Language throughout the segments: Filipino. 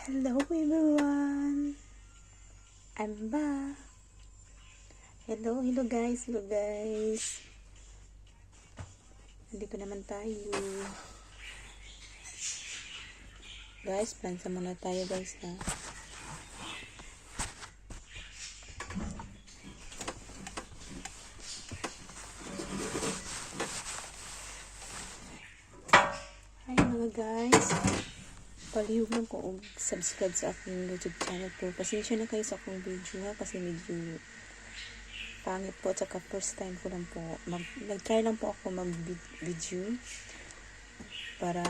Hello everyone, I'm back. Hello guys, nandito naman tayo. Guys, plansa muna tayo guys ha. Hi mga guys, palihog lang ko og subscribe sa aking YouTube channel po. Pasensya na kayo sa akong video ha, kasi medyo pangit po at saka first time ko lang po. Nag-try lang po ako mag-video para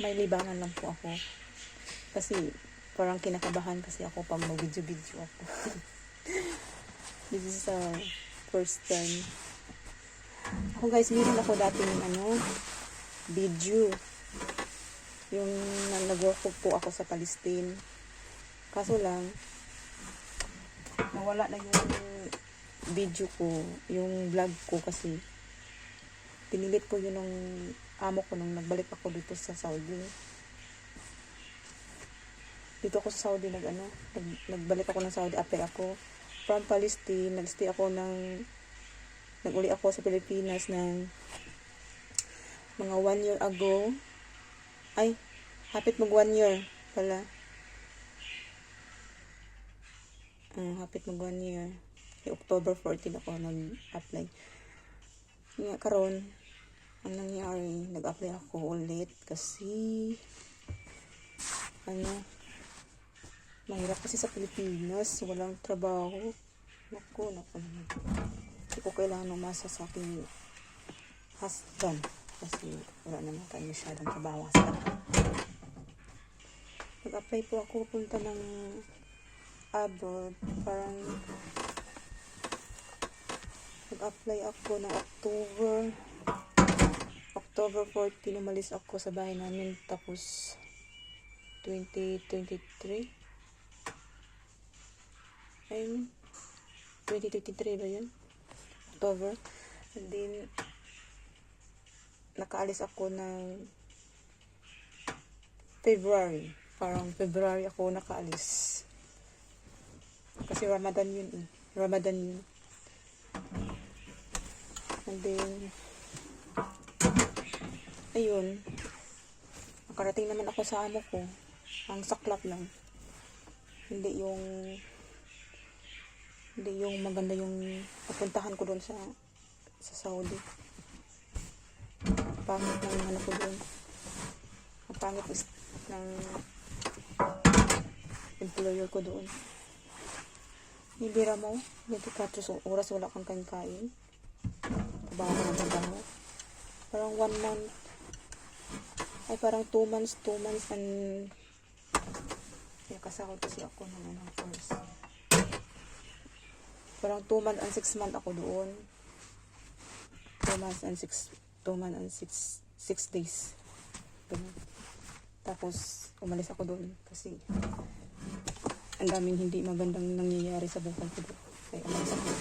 may libangan lang po ako. Kasi parang kinakabahan kasi ako pag mag-video ako. This is first time. Ako guys, meron ako dating video. Yung nag-work po ako sa Palestine. Kaso lang, nawala na yung video ko, yung vlog ko kasi pinilit ko yun ng amo ko nung nagbalik ako dito sa Saudi. Dito ako sa Saudi nagbalik ako ng Saudi after ako from Palestine. Nag-stay ako nag-uli ako sa Pilipinas ng mga 1 year ago. Ay, hapit mag 1 year pala. Hapit mag 1 year. October 14 ako nag-apply. Nga karon, ang nangyari, nag-apply ako ulit kasi mahirap kasi sa Pilipinas, walang trabaho. Naku naman. Hindi ko kailangan umasa sa aking husband kasi wala naman tayo masyadong trabaho sa nag-apply po ako punta ng abroad. Parang nag-apply ako ng October 14, umalis ako sa bahay namin. Tapos 2023 ba yun? October. And then nakaalis ako ng February. Parang February ako nakaalis. Kasi Ramadan yun eh. And then, ayun. Nakarating naman ako sa amo ko. Ang saklap lang. Hindi yung maganda yung papuntahan ko doon sa Saudi. Pangit ng ko doon. Ang pangit ng employer ko doon. Nibira mo, 24 oras wala kang kain. Trabaho ng trabaho. Parang 1 month. Ay parang 2 months and kasahod kasi ako ng first. Parang 2 months and 6 months ako doon. 2 months and 6 days. Ganun. Tapos, umalis ako doon kasi ang daming hindi magandang nangyayari sa buhay ko doon. Kaya umalis ako.